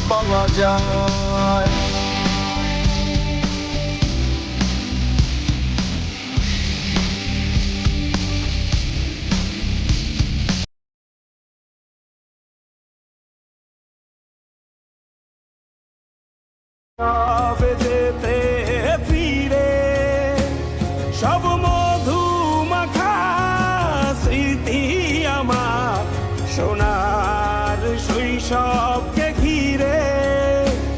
পাওয়া যায়। যেতে ফিরে সব মধু মাখা স্মৃতি আমার সোনার শৈশবকে ঘিরে।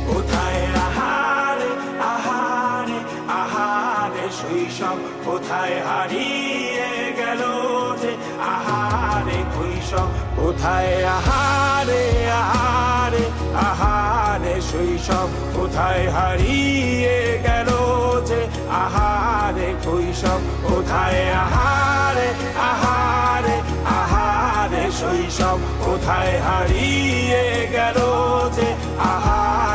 কোথায় আহারে আহারে আহারে শৈশব কোথায় হারিয়ে গেল যে আহারে কৈশব। কোথায় আহারে আহারে আহারে শৈশব কোথায় হারিয়ে গেল যে আহারে কৈশব। কোথায় আহারে আহারে আহারে শৈশব কোথায় হারিয়ে গেল যে আহারে